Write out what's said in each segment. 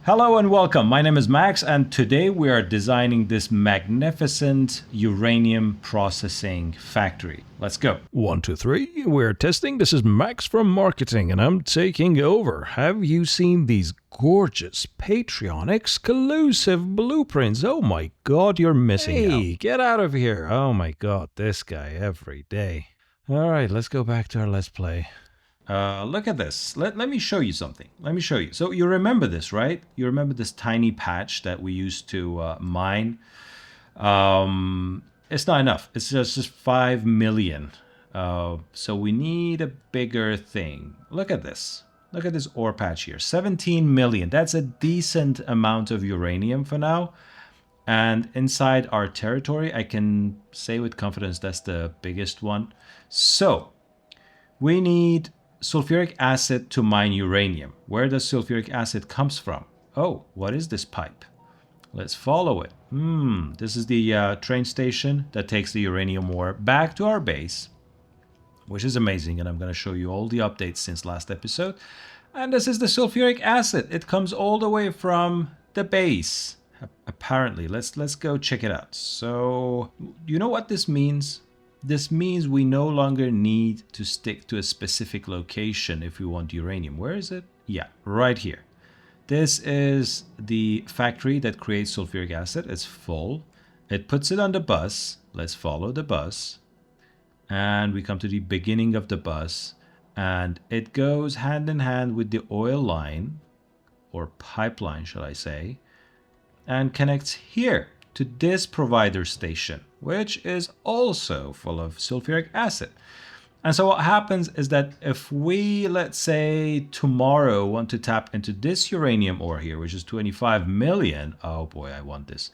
Hello and welcome. My name is Max, and today we are designing this magnificent uranium processing factory. Let's go. 1, 2, 3. We're testing. This is Max from marketing, and I'm taking over. Have you seen these gorgeous Patreon exclusive blueprints? Oh my god, you're missing out. Hey, get out of here. Oh my god, this guy every day. Alright, let's go back to our Let's Play. Look at this. Let me show you something. Let me show you. So you remember this, right? You remember this tiny patch that we used to mine? It's not enough. It's just 5 million. So we need a bigger thing. Look at this. Look at this ore patch here. 17 million. That's a decent amount of uranium for now. And inside our territory, I can say with confidence that's the biggest one. So we need sulfuric acid to mine uranium. Where does sulfuric acid comes from? Oh, what is this pipe? Let's follow it. This is the train station that takes the uranium ore back to our base, which is amazing. And I'm going to show you all the updates since last episode. And this is the sulfuric acid. It comes all the way from the base, apparently. Let's go check it out. So, you know what this means? This means we no longer need to stick to a specific location if we want uranium. Where is it? Yeah, right here. This is the factory that creates sulfuric acid. It's full. It puts it on the bus. Let's follow the bus. And we come to the beginning of the bus. And it goes hand in hand with the oil line, or pipeline, shall I say, and connects here to this provider station, which is also full of sulfuric acid. And so what happens is that if we, let's say, tomorrow want to tap into this uranium ore here, which is 25 million, oh boy, I want this,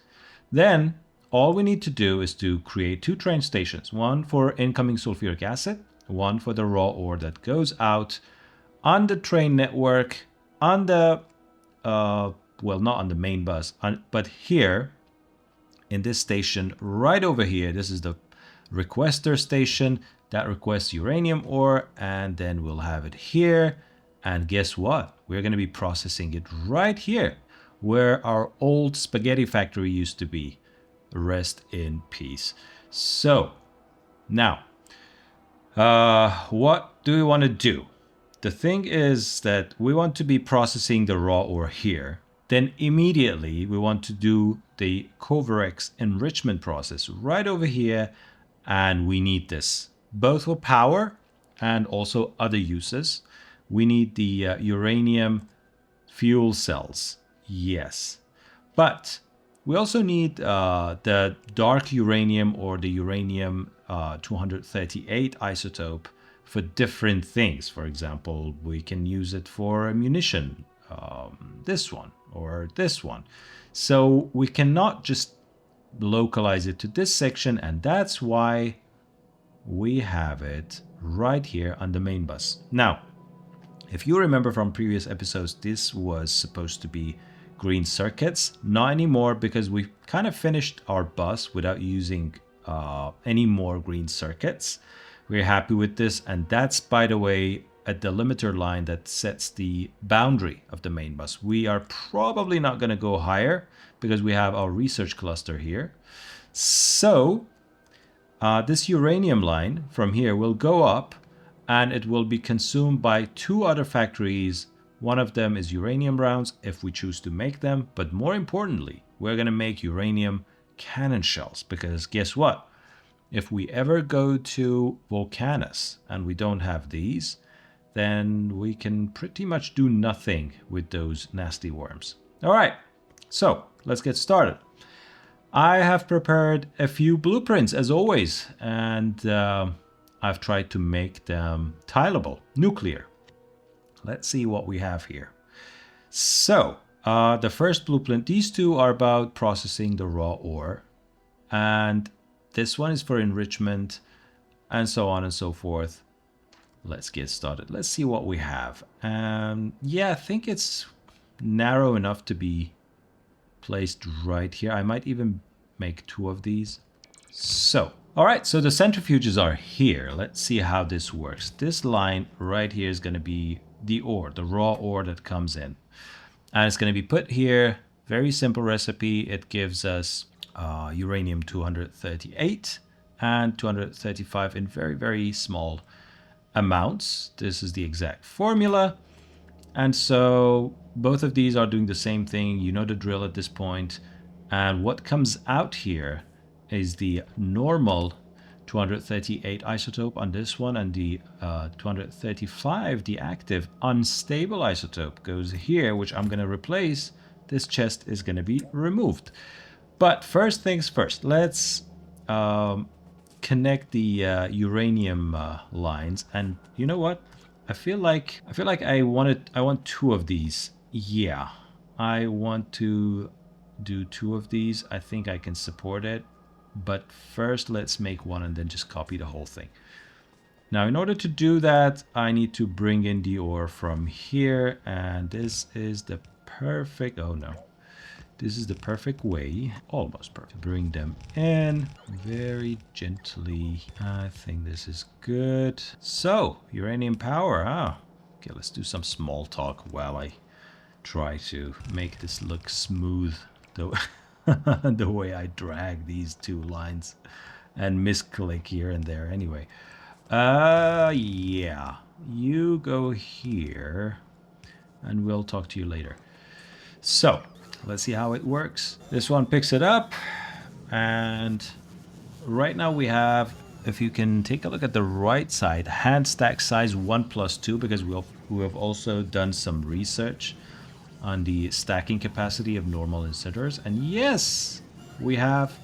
then all we need to do is to create 2 train stations, one for incoming sulfuric acid, one for the raw ore that goes out on the train network, on the, well, not on the main bus, but here, in this station right over here. This is the requester station that requests uranium ore, and then we'll have it here. And guess what? We're going to be processing it right here where our old spaghetti factory used to be. Rest in peace. So now, what do we want to do? The thing is that we want to be processing the raw ore here. Then immediately we want to do the Kovarex Enrichment process right over here, and we need this both for power and also other uses. We need the uranium fuel cells, yes, but we also need the dark uranium or the uranium 238 isotope for different things. For example, we can use it for ammunition, this one or this one. So we cannot just localize it to this section, and that's why we have it right here on the main bus. Now, if you remember from previous episodes, this was supposed to be green circuits. Not anymore, because we kind of finished our bus without using any more green circuits. We're happy with this, and that's, by the way, a delimiter line that sets the boundary of the main bus. We are probably not going to go higher because we have our research cluster here. So this uranium line from here will go up, and it will be consumed by 2 other factories. One of them is uranium rounds if we choose to make them, but more importantly, we're going to make uranium cannon shells, because guess what? If we ever go to Volcanus and we don't have these, then we can pretty much do nothing with those nasty worms. All right, so let's get started. I have prepared a few blueprints as always, and I've tried to make them tileable, nuclear. Let's see what we have here. So the first blueprint, these 2 are about processing the raw ore, and this one is for enrichment, and so on and so forth. Let's get started. Let's see what we have. Yeah, I think it's narrow enough to be placed right here. I might even make 2 of these. So, all right, so the centrifuges are here. Let's see how this works. This line right here is going to be the ore, the raw ore that comes in. And it's going to be put here. Very simple recipe. It gives us uranium 238 and 235 in very, very small amounts. This is the exact formula. And so both of these are doing the same thing. You know the drill at this point. And what comes out here is the normal 238 isotope on this one, and the 235, the active unstable isotope, goes here, which I'm going to replace. This chest is going to be removed. But first things first, let's connect the uranium lines. And you know what? I feel like I want two of these. Yeah, I want to do two of these. I think I can support it. But first, let's make one and then just copy the whole thing. Now, in order to do that, I need to bring in the ore from here. And this is the perfect... Oh, no. This is the perfect way, almost perfect, to bring them in very gently. I think this is good. So, uranium power, huh? Okay, let's do some small talk while I try to make this look smooth. Though. The way I drag these two lines and misclick here and there. Anyway, yeah, you go here and we'll talk to you later. So let's see how it works. This one picks it up, and right now we have, if you can take a look at the right side, hand stack size 1+2, because we have also done some research on the stacking capacity of normal inserters. And yes, we have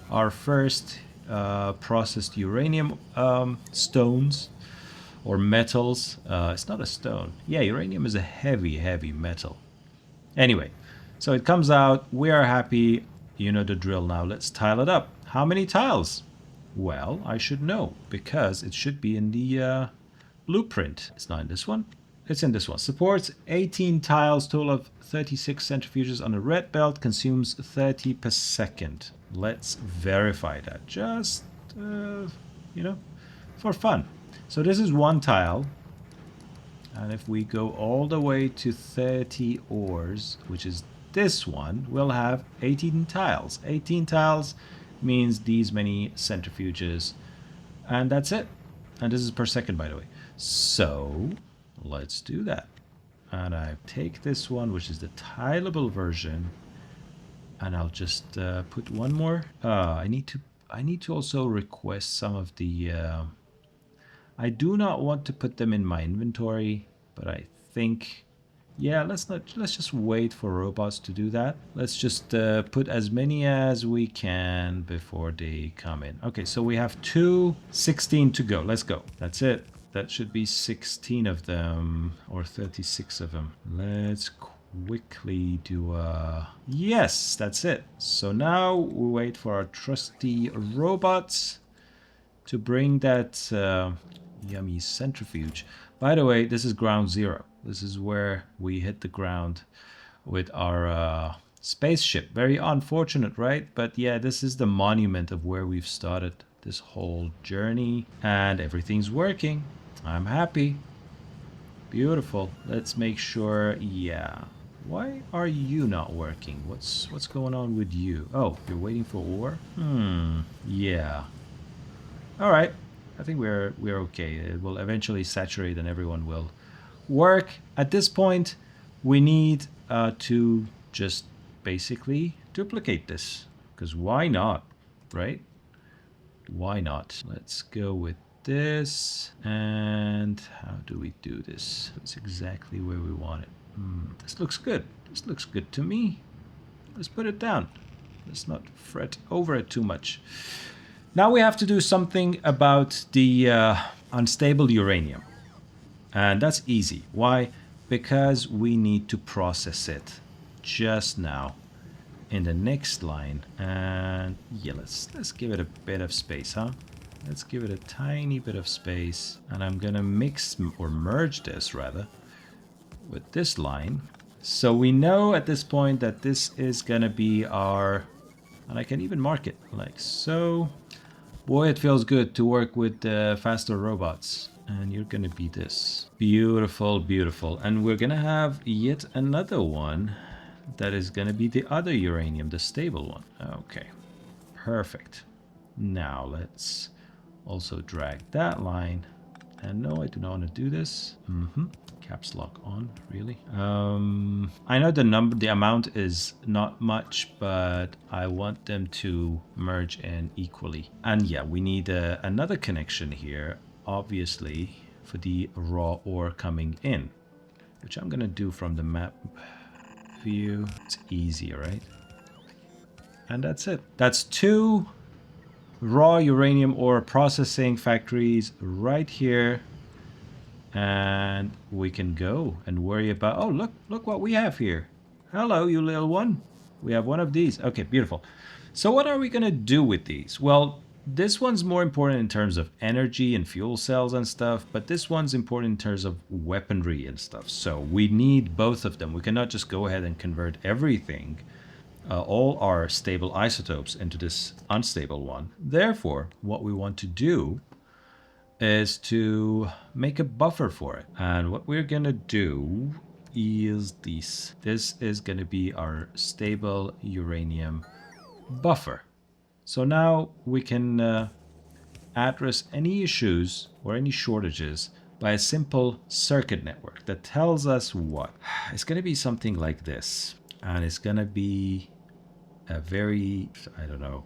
our first processed uranium stones or metals. It's not a stone. Yeah, uranium is a heavy, heavy metal. Anyway, so it comes out. We are happy. You know the drill now. Let's tile it up. How many tiles? Well, I should know because it should be in the blueprint. It's not in this one. It's in this one. Supports 18 tiles, total of 36 centrifuges on a red belt, consumes 30 per second. Let's verify that, just, you know, for fun. So this is one tile. And if we go all the way to 30 ores, which is this one, we'll have 18 tiles. 18 tiles means these many centrifuges. And that's it. And this is per second, by the way. So let's do that. And I take this one, which is the tileable version, and I'll just put one more. I need to also request some of the. I do not want to put them in my inventory, but I think, yeah, let's just wait for robots to do that. Let's just put as many as we can before they come in. Okay, so we have 16 to go. Let's go. That's it. That should be 16 of them, or 36 of them. Let's quickly do yes, that's it. So now we wait for our trusty robots to bring that yummy centrifuge. By the way, this is ground zero. This is where we hit the ground with our spaceship. Very unfortunate, right? But yeah, this is the monument of where we've started this whole journey, and everything's working. I'm happy. Beautiful. Let's make sure. Yeah. Why are you not working? What's going on with you? Oh, you're waiting for ore? Yeah. All right. I think we're okay. It will eventually saturate and everyone will work. At this point, we need to just basically duplicate this, because why not, right? Why not? Let's go with this. And how do we do this? It's exactly where we want it. This looks good. This looks good to me. Let's put it down. Let's not fret over it too much. Now we have to do something about the unstable uranium. And that's easy. Why? Because we need to process it just now in the next line. And yeah, let's give it a bit of space, huh? Let's give it a tiny bit of space. And I'm gonna mix or merge this rather with this line. So we know at this point that this is gonna be our, and I can even mark it like so. Boy, it feels good to work with faster robots. And you're gonna be this. Beautiful, beautiful. And we're gonna have yet another one that is gonna be the other uranium, the stable one. Okay, perfect. Now let's also drag that line. And no, I do not want to do this. Caps lock on, really. I know the amount is not much, but I want them to merge in equally. And yeah, we need another connection here, obviously, for the raw ore coming in, which I'm gonna do from the map view. It's easy, right? And that's it. That's 2 raw uranium ore processing factories right here. And we can go and worry about, oh, look what we have here. Hello, you little one. We have one of these. Okay, beautiful. So what are we going to do with these? Well, this one's more important in terms of energy and fuel cells and stuff, but this one's important in terms of weaponry and stuff. So we need both of them. We cannot just go ahead and convert everything, all our stable isotopes, into this unstable one. Therefore, what we want to do is to make a buffer for it. And what we're gonna do is this. This is gonna be our stable uranium buffer. So now we can address any issues or any shortages by a simple circuit network that tells us what. It's gonna be something like this. And it's gonna be a very, I don't know,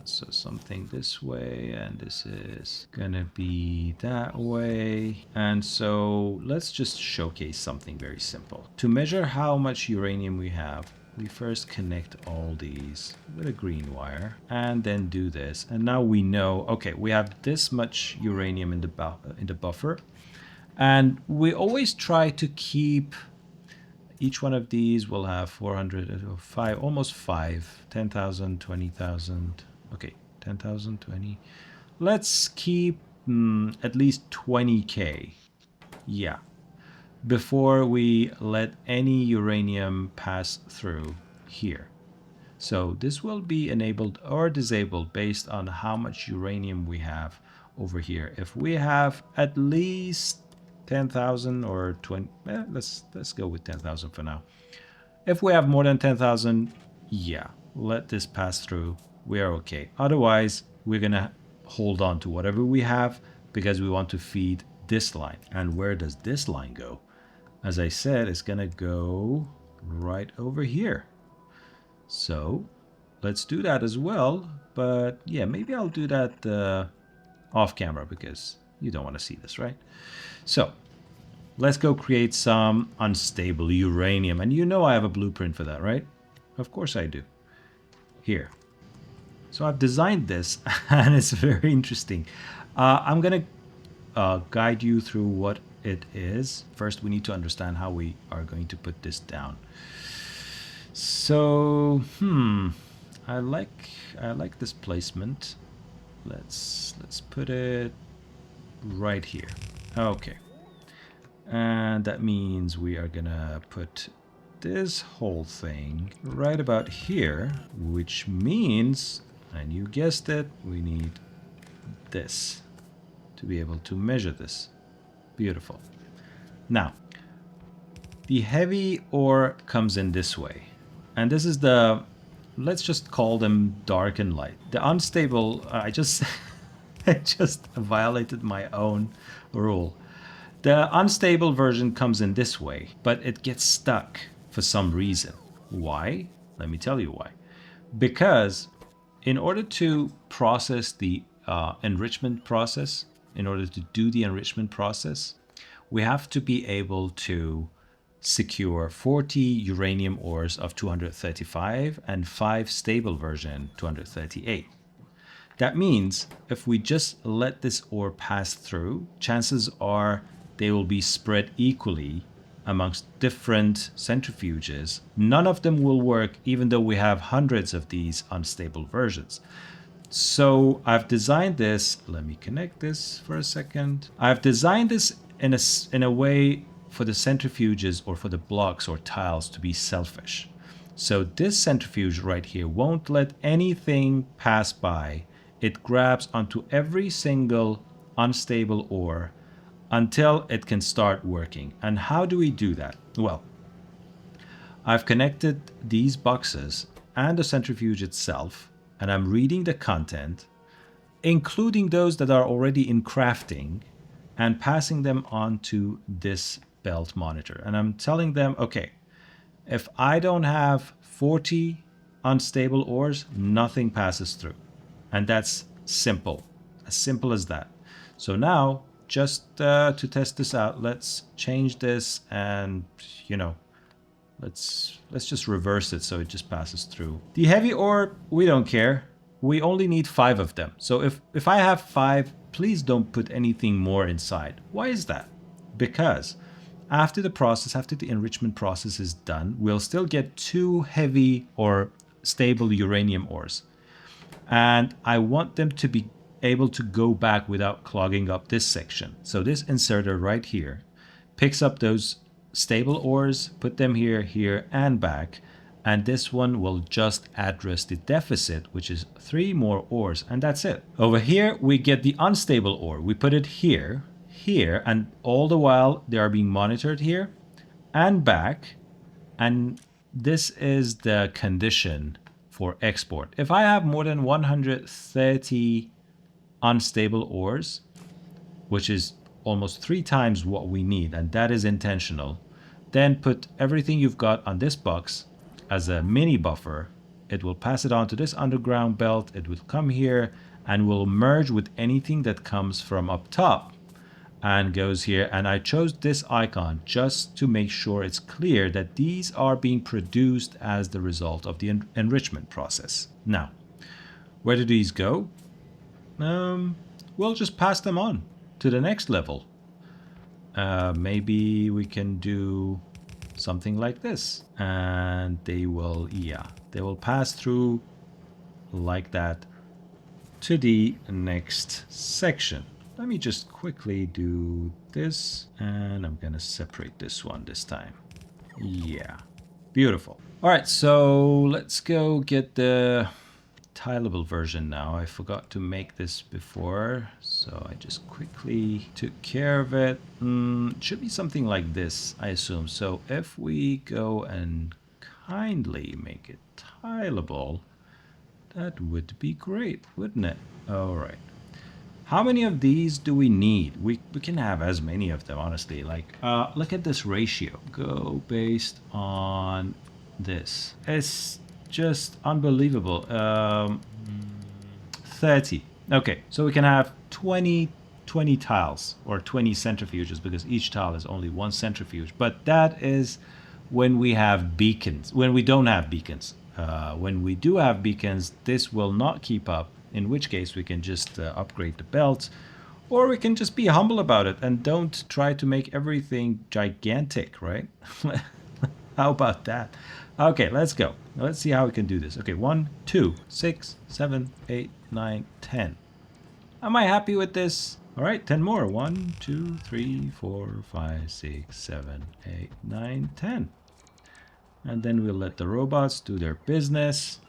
so something this way, and this is gonna be that way. And so let's just showcase something very simple. To measure how much uranium we have, we first connect all these with a green wire and then do this. And now we know, okay, we have this much uranium in the buffer. And we always try to keep, each one of these will have 400, 5, almost 5, 10,000, 20,000. Okay, 10,000, 20. Let's keep at least 20K. Yeah. Before we let any uranium pass through here. So this will be enabled or disabled based on how much uranium we have over here. If we have at least 10,000 or 20, let's go with 10,000 for now. If we have more than 10,000, yeah, let this pass through. We are okay. Otherwise, we're gonna hold on to whatever we have because we want to feed this line. And where does this line go? As I said, it's gonna go right over here. So let's do that as well. But yeah, maybe I'll do that off camera because you don't want to see this, right? So let's go create some unstable uranium. And you know I have a blueprint for that, right? Of course I do. Here. So I've designed this and it's very interesting. I'm going to guide you through what it is. First, we need to understand how we are going to put this down. So, I like this placement. Let's put it right here. Okay. And that means we are gonna put this whole thing right about here, which means, and you guessed it, we need this to be able to measure this. Beautiful. Now, the heavy ore comes in this way. And this is the, let's just call them dark and light. The unstable, I just violated my own rule. The unstable version comes in this way, but it gets stuck for some reason. Why? Let me tell you why. Because in order to process the enrichment process, in order to do the enrichment process, we have to be able to secure 40 uranium ores of 235 and 5 stable version 238. That means if we just let this ore pass through, chances are they will be spread equally amongst different centrifuges. None of them will work even though we have hundreds of these unstable versions. So I've designed this, let me connect this for a second. I've designed this in a way for the centrifuges or for the blocks or tiles to be selfish. So this centrifuge right here won't let anything pass by. It grabs onto every single unstable ore until it can start working. And how do we do that? Well, I've connected these boxes and the centrifuge itself, and I'm reading the content, including those that are already in crafting, and passing them on to this belt monitor. And I'm telling them, okay, if I don't have 40 unstable ores, nothing passes through. And that's simple, as simple as that. So now, just to test this out, let's change this and, you know, let's just reverse it so it just passes through. The heavy ore, we don't care. We only need 5 of them. So if I have 5, please don't put anything more inside. Why is that? Because after the enrichment process is done, we'll still get 2 heavy or stable uranium ores. And I want them to be able to go back without clogging up this section. So this inserter right here picks up those stable ores, put them here, here, and back. And this one will just address the deficit, which is 3 more ores, and that's it. Over here, we get the unstable ore. We put it here, here, and all the while they are being monitored here and back. And this is the condition for export. If I have more than 130 unstable ores, which is almost 3 times what we need, and that is intentional, then put everything you've got on this box as a mini buffer. It will pass it on to this underground belt. It will come here and will merge with anything that comes from up top and goes here. And I chose this icon just to make sure it's clear that these are being produced as the result of the enrichment process. Now, where do these go? We'll just pass them on to the next level. Maybe we can do something like this, and they will pass through like that to the next section. Let me just quickly do this, and I'm gonna separate this one this time. Yeah, beautiful. All right, so let's go get the tileable version now. I forgot to make this before, so I just quickly took care of it. It should be something like this, I assume. So if we go and kindly make it tileable, that would be great, wouldn't it? All right. How many of these do we need? We can have as many of them, honestly. Like, look at this ratio. Go based on this. It's just unbelievable. 30. Okay, so we can have 20 tiles or 20 centrifuges, because each tile is only 1 centrifuge. But that is when we have beacons, when we don't have beacons. When we do have beacons, this will not keep up, in which case we can just upgrade the belt, or we can just be humble about it and don't try to make everything gigantic, right? How about that? Okay, let's go. Let's see how we can do this. Okay, 1, 2, 6, 7, 8, 9, 10. Am I happy with this? All right, 10 more. 1, 2, 3, 4, 5, 6, 7, 8, 9, 10. And then we'll let the robots do their business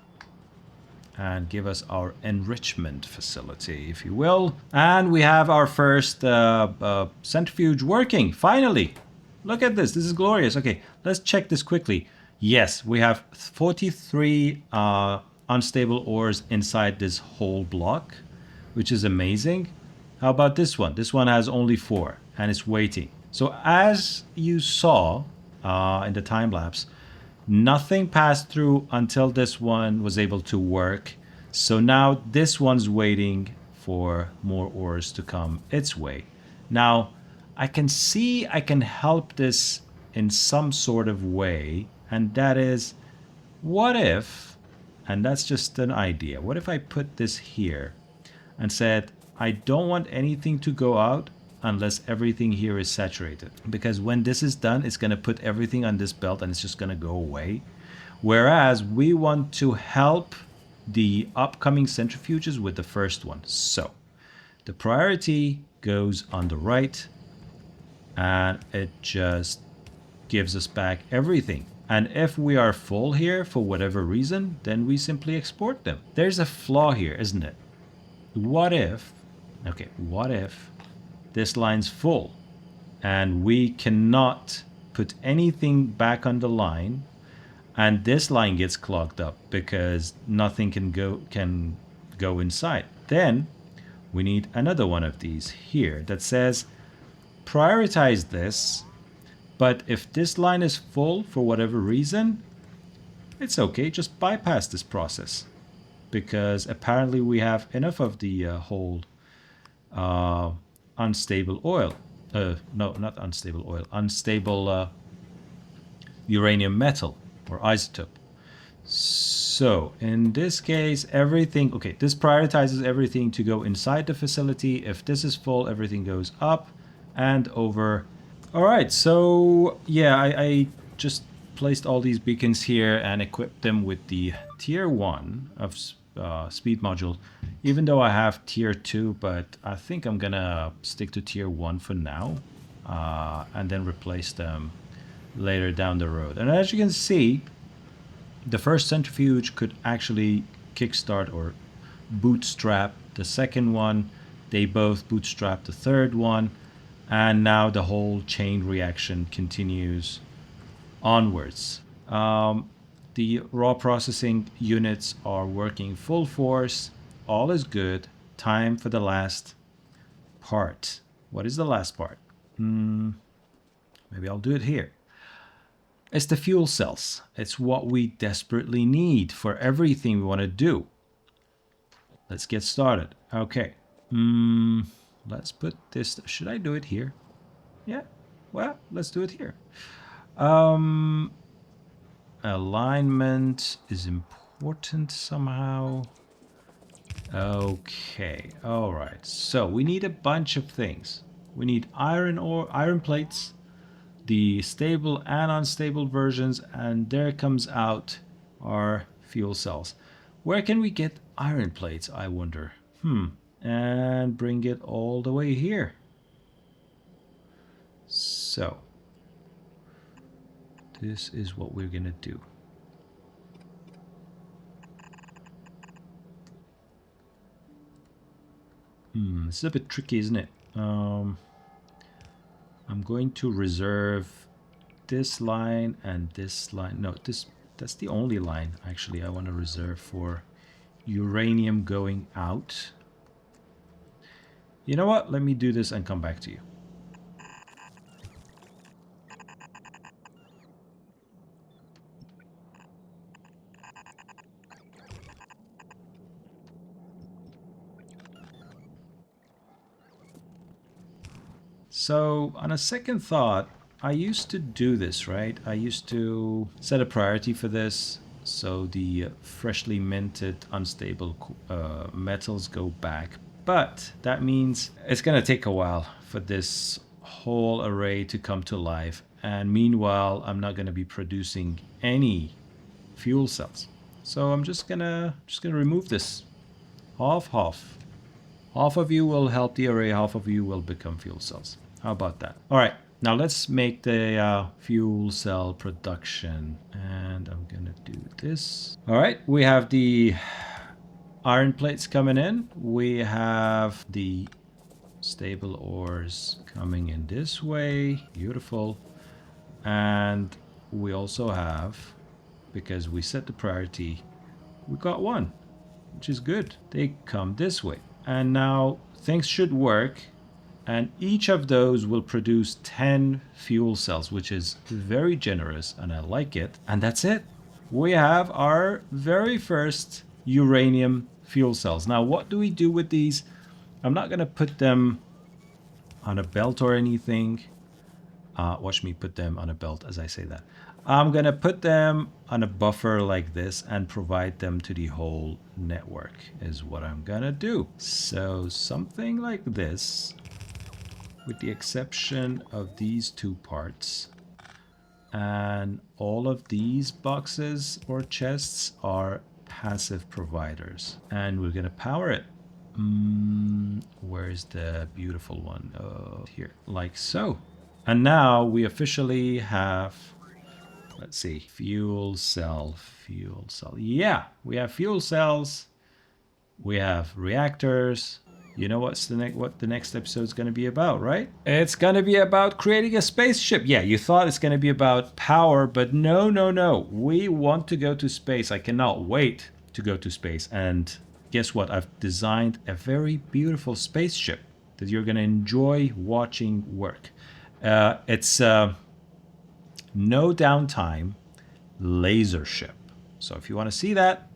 and give us our enrichment facility, if you will. And we have our first centrifuge working, finally. Look at this. This is glorious. Okay, let's check this quickly. Yes, we have 43 unstable ores inside this whole block, which is amazing. How about this one? This one has only 4 and it's waiting. So as you saw in the time lapse, nothing passed through until this one was able to work. So now this one's waiting for more ores to come its way. Now, I can see I can help this in some sort of way, and that is, what if, and that's just an idea, what if I put this here and said, I don't want anything to go out unless everything here is saturated, because when this is done, it's going to put everything on this belt and it's just going to go away. Whereas we want to help the upcoming centrifuges with the first one. So the priority goes on the right, and it just gives us back everything. And if we are full here for whatever reason, then we simply export them. There's a flaw here, isn't it? What if, okay, what if this line's full and we cannot put anything back on the line, and this line gets clogged up because nothing can go inside. Then we need another one of these here that says prioritize this, but if this line is full for whatever reason, it's okay, just bypass this process, because apparently we have enough of the whole unstable oil. No, not unstable oil, unstable uranium metal or isotope. So in this case, everything, okay, this prioritizes everything to go inside the facility. If this is full, everything goes up and over. All right, so yeah, I just placed all these beacons here and equipped them with the tier 1 of speed module, even though I have tier 2, but I think I'm gonna stick to tier 1 for now, and then replace them later down the road. And as you can see, the first centrifuge could actually kickstart or bootstrap the second one. They both bootstrap the third one, and now the whole chain reaction continues onwards. The raw processing units are working full force. All is good. Time for the last part. What is the last part? Maybe I'll do it here. It's the fuel cells. It's what we desperately need for everything we want to do. Let's get started. Okay. Let's put this. Should I do it here? Yeah. Well, let's do it here. Alignment is important somehow. Okay. All right. So we need a bunch of things. We need iron plates, the stable and unstable versions, and there comes out our fuel cells. Where can we get iron plates, I wonder? And bring it all the way here. So this is what we're gonna do. This is a bit tricky, isn't it? I'm going to reserve this line and this line. No, that's the only line actually I want to reserve for uranium going out. You know what? Let me do this and come back to you. So on a second thought, I used to do this, right? I used to set a priority for this, so the freshly minted unstable metals go back. But that means it's gonna take a while for this whole array to come to life. And meanwhile, I'm not gonna be producing any fuel cells. So I'm just gonna remove this. Half. Half of you will help the array, half of you will become fuel cells. How about that? All right, now let's make the fuel cell production. And I'm gonna do this. All right, we have the iron plates coming in. We have the stable ores coming in this way. Beautiful. And we also have, because we set the priority, we got one, which is good. They come this way. And now things should work, and each of those will produce 10 fuel cells, which is very generous, and I like it. And that's it. We have our very first uranium fuel cells. Now, what do we do with these? I'm not going to put them on a belt or anything. Watch me put them on a belt as I say that. I'm going to put them on a buffer like this and provide them to the whole network is what I'm going to do. So something like this, with the exception of these two parts. And all of these boxes or chests are passive providers. And we're going to power it. Where's the beautiful one? Here, like so. And now we officially have, let's see, fuel cell. Yeah, we have fuel cells. We have reactors. You know what the next episode is going to be about, right? It's going to be about creating a spaceship. Yeah, you thought it's going to be about power, but no, no, no. We want to go to space. I cannot wait to go to space. And guess what? I've designed a very beautiful spaceship that you're going to enjoy watching work. It's no downtime laser ship. So if you want to see that,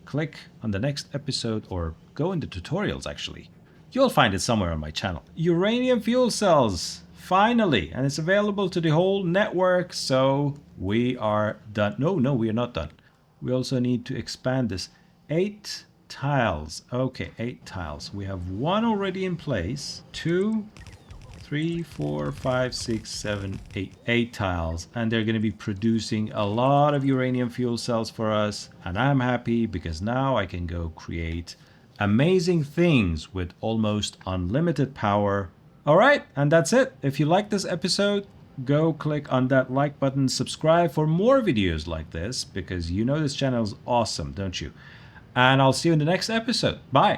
click on the next episode or go in the tutorials actually. You'll find it somewhere on my channel. Uranium fuel cells, finally, and it's available to the whole network, so we are done. No, we are not done. We also need to expand this. 8 tiles. Okay, 8 tiles. We have 1 already in place. 2, 3, 4, 5, 6, 7, 8. 8 tiles. And they're going to be producing a lot of uranium fuel cells for us. And I'm happy because now I can go create amazing things with almost unlimited power. Alright, and that's it. If you like this episode, go click on that like button, subscribe for more videos like this, because you know this channel is awesome, don't you? And I'll see you in the next episode. Bye!